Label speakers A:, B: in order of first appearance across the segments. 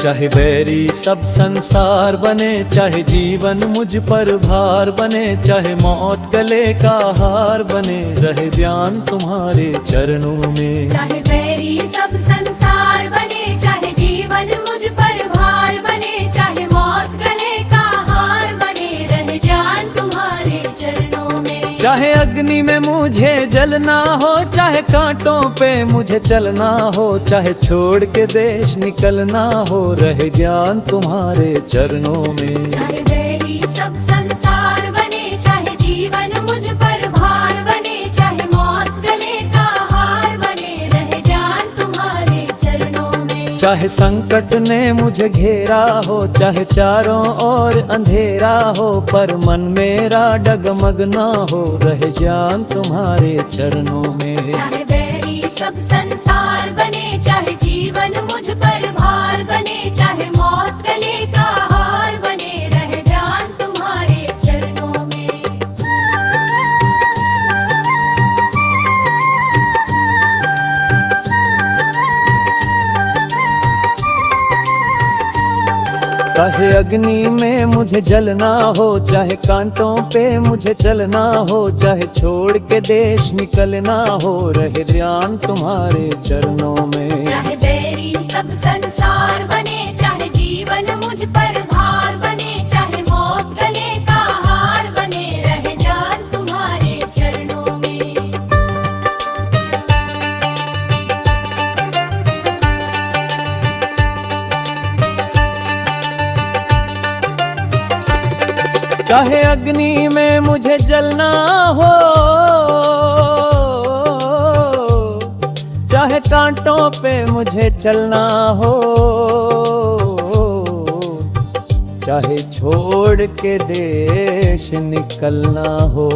A: चाहे बैरी सब संसार बने, चाहे जीवन मुझ पर भार बने, चाहे मौत गले का हार बने, रहे ध्यान तुम्हारे चरणों में।
B: चाहे बैरी सब संसार बने, चाहे जीवन मुझ पर भार बने, चाहे मौत गले का हार बने, रहे ध्यान तुम्हारे चरणों में।
A: चाहे अग्नि में मुझे जलना हो, चाहे कांटों पे मुझे चलना हो, चाहे छोड़ के देश निकलना हो, रहे ज्ञान तुम्हारे चरणों में।
B: चाहे बैरी सब संसार बने, चाहे जीवन मुझ पर भार बने, चाहे मौत गले का हार बने, रहे ज्ञान तुम्हारे चरणों में।
A: चाहे संकट ने मुझे घेरा हो, चाहे चारों ओर अंधेरा हो, पर मन मेरा डगमग ना हो, रहे ज्ञान तुम्हारे चरणों में।
B: चाहे बैरी सब संसार बने, चाहे जीवन मुझ पर भार बने, चाहे मौत गले का हार बने, रहे ध्यान तुम्हारे चरणों में।
A: चाहे अग्नि में मुझे जलना हो, चाहे कांटों पे मुझे चलना हो, चाहे छोड़ के देश निकलना हो, रहे ध्यान तुम्हारे चरणों में।
B: चाहे बैरी सब संसार बने, चाहे जीवन मुझ पर भार बने, चाहे मौत गले का हार बने, रहे ध्यान तुम्हारे चरणों में।
A: चाहे अग्नि में मुझे जलना हो, चाहे कांटों पे मुझे चलना हो, चाहे छोड़ के देश निकलना हो,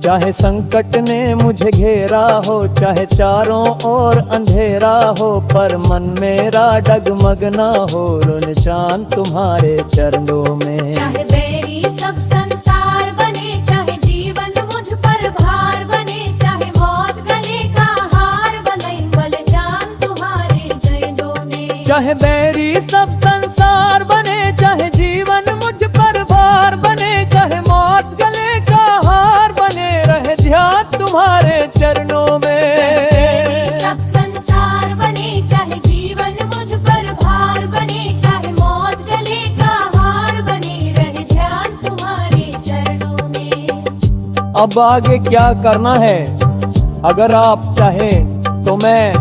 A: चाहे संकट ने मुझे घेरा हो, चाहे चारों ओर अंधेरा हो, पर मन मेरा डगमग ना हो, रो निशान तुम्हारे चरणों में।
B: चाहे बैरी सब संसार बने, चाहे जीवन मुझ पर भार बने, चाहे मौत गले का हार बने, बल जान तुम्हारे चरणों में।
A: चाहे बैरी सब संसार बने, चाहे जीवन मुझ पर भार बने, चाहे मौत गले का हार बने, रहे ध्यान तुम्हारे चरणों में।
B: सब संसार बने, चाहे जीवन मुझ पर भार बने, चाहे मौत गले का हार बने, रहे ध्यान तुम्हारे चरणों में।
A: अब आगे क्या करना है, अगर आप चाहें तो मैं